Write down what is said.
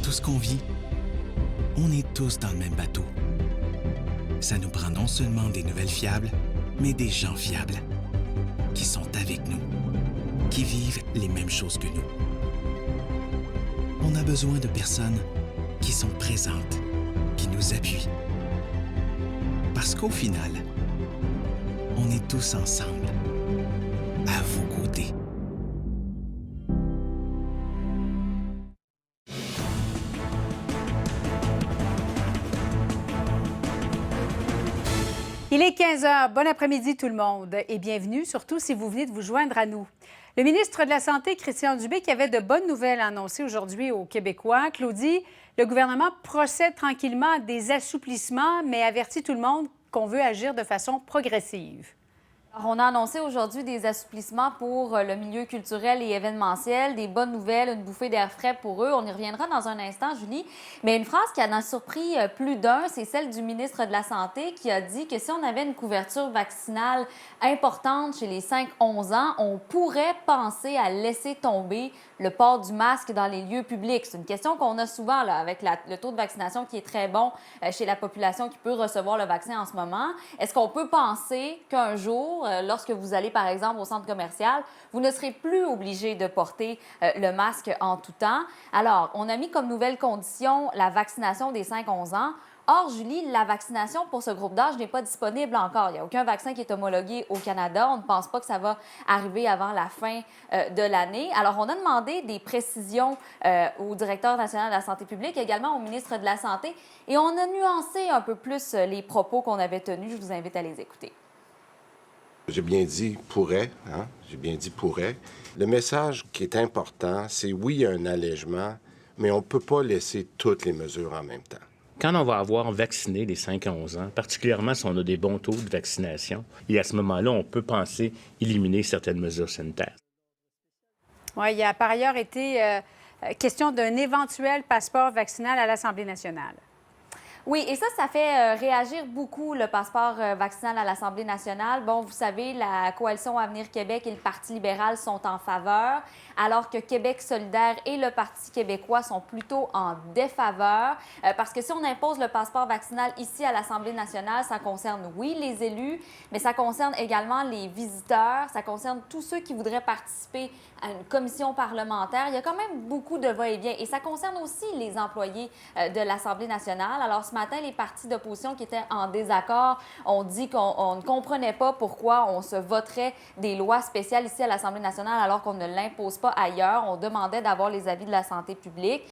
tout ce qu'on vit, on est tous dans le même bateau. Ça nous prend non seulement des nouvelles fiables, mais des gens fiables, qui sont avec nous, qui vivent les mêmes choses que nous. On a besoin de personnes qui sont présentes, qui nous appuient. Parce qu'au final, on est tous ensemble, à vos côtés. Il est 15 h. Bon après-midi tout le monde et bienvenue, surtout si vous venez de vous joindre à nous. Le ministre de la Santé, Christian Dubé, qui avait de bonnes nouvelles à annoncer aujourd'hui aux Québécois. Claudie, le gouvernement procède tranquillement à des assouplissements, mais avertit tout le monde qu'on veut agir de façon progressive. Alors, on a annoncé aujourd'hui des assouplissements pour le milieu culturel et événementiel, des bonnes nouvelles, une bouffée d'air frais pour eux. On y reviendra dans un instant, Julie. Mais une phrase qui en a surpris plus d'un, c'est celle du ministre de la Santé qui a dit que si on avait une couverture vaccinale importante chez les 5-11 ans, on pourrait penser à laisser tomber le port du masque dans les lieux publics. C'est une question qu'on a souvent là, avec le taux de vaccination qui est très bon chez la population qui peut recevoir le vaccin en ce moment. Est-ce qu'on peut penser qu'un jour, lorsque vous allez, par exemple, au centre commercial, vous ne serez plus obligé de porter le masque en tout temps? Alors, on a mis comme nouvelle condition la vaccination des 5-11 ans. Or, Julie, la vaccination pour ce groupe d'âge n'est pas disponible encore. Il n'y a aucun vaccin qui est homologué au Canada. On ne pense pas que ça va arriver avant la fin de l'année. Alors, on a demandé des précisions au directeur national de la santé publique, également au ministre de la Santé, et on a nuancé un peu plus les propos qu'on avait tenus. Je vous invite à les écouter. J'ai bien dit pourrait, hein? J'ai bien dit pourrait. Le message qui est important, c'est oui, il y a un allègement, mais on ne peut pas laisser toutes les mesures en même temps. Quand on va avoir vacciné les 5 à 11 ans, particulièrement si on a des bons taux de vaccination, et à ce moment-là, on peut penser éliminer certaines mesures sanitaires. Oui, il y a par ailleurs été question d'un éventuel passeport vaccinal à l'Assemblée nationale. Oui, et ça fait réagir beaucoup le passeport vaccinal à l'Assemblée nationale. Bon, vous savez, la Coalition Avenir Québec et le Parti libéral sont en faveur, alors que Québec solidaire et le Parti québécois sont plutôt en défaveur. Parce que si on impose le passeport vaccinal ici à l'Assemblée nationale, ça concerne, oui, les élus, mais ça concerne également les visiteurs, ça concerne tous ceux qui voudraient participer à une commission parlementaire. Il y a quand même beaucoup de va-et-vient. Et ça concerne aussi les employés de l'Assemblée nationale. Alors, ce matin, les partis d'opposition qui étaient en désaccord ont dit qu'on ne comprenait pas pourquoi on se voterait des lois spéciales ici à l'Assemblée nationale alors qu'on ne l'impose pas ailleurs. On demandait d'avoir les avis de la santé publique.